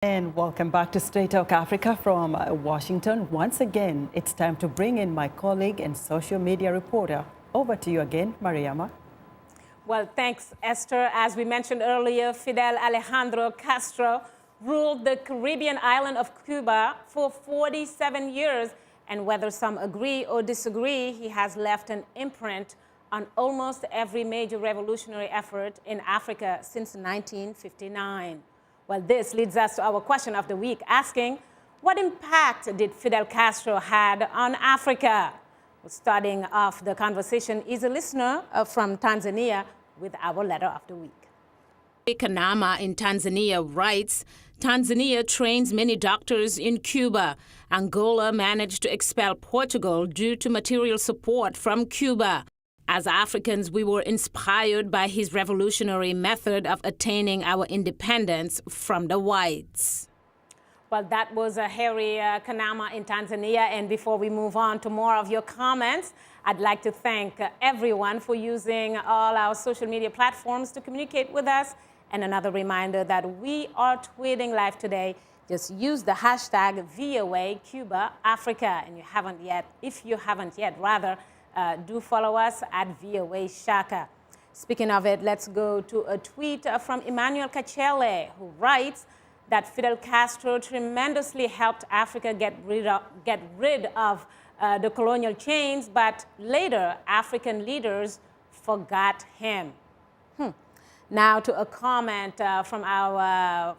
And welcome back to Straight Talk Africa from Washington. Once again, it's time to bring in my colleague and social media reporter. Over to you again, Mariama. Well, thanks, Esther. As we mentioned earlier, Fidel Alejandro Castro ruled the Caribbean island of Cuba for 47 years. And whether some agree or disagree, he has left an imprint on almost every major revolutionary effort in Africa since 1959. Well, this leads us to our question of the week, asking, what impact did Fidel Castro had on Africa? Well, starting off the conversation is a listener from Tanzania with our letter of the week. Kanama in Tanzania writes, Tanzania trains many doctors in Cuba. Angola managed to expel Portugal due to material support from Cuba. As Africans, we were inspired by his revolutionary method of attaining our independence from the whites. Well, that was Harry Kanama in Tanzania. And before we move on to more of your comments, I'd like to thank everyone for using all our social media platforms to communicate with us. And another reminder that we are tweeting live today. Just use the hashtag VOA Cuba Africa. And if you haven't yet, do follow us at VOA Shaka. Speaking of it, let's go to a tweet from Emmanuel Kachele, who writes that Fidel Castro tremendously helped Africa get rid of the colonial chains, but later African leaders forgot him. Now to a comment from our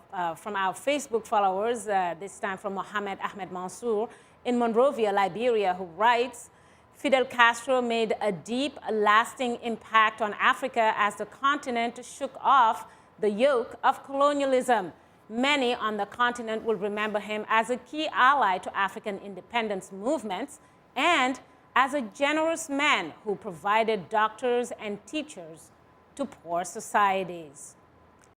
Facebook followers, this time from Mohammed Ahmed Mansour in Monrovia, Liberia, who writes, Fidel Castro made a deep, lasting impact on Africa as the continent shook off the yoke of colonialism. Many on the continent will remember him as a key ally to African independence movements and as a generous man who provided doctors and teachers to poor societies.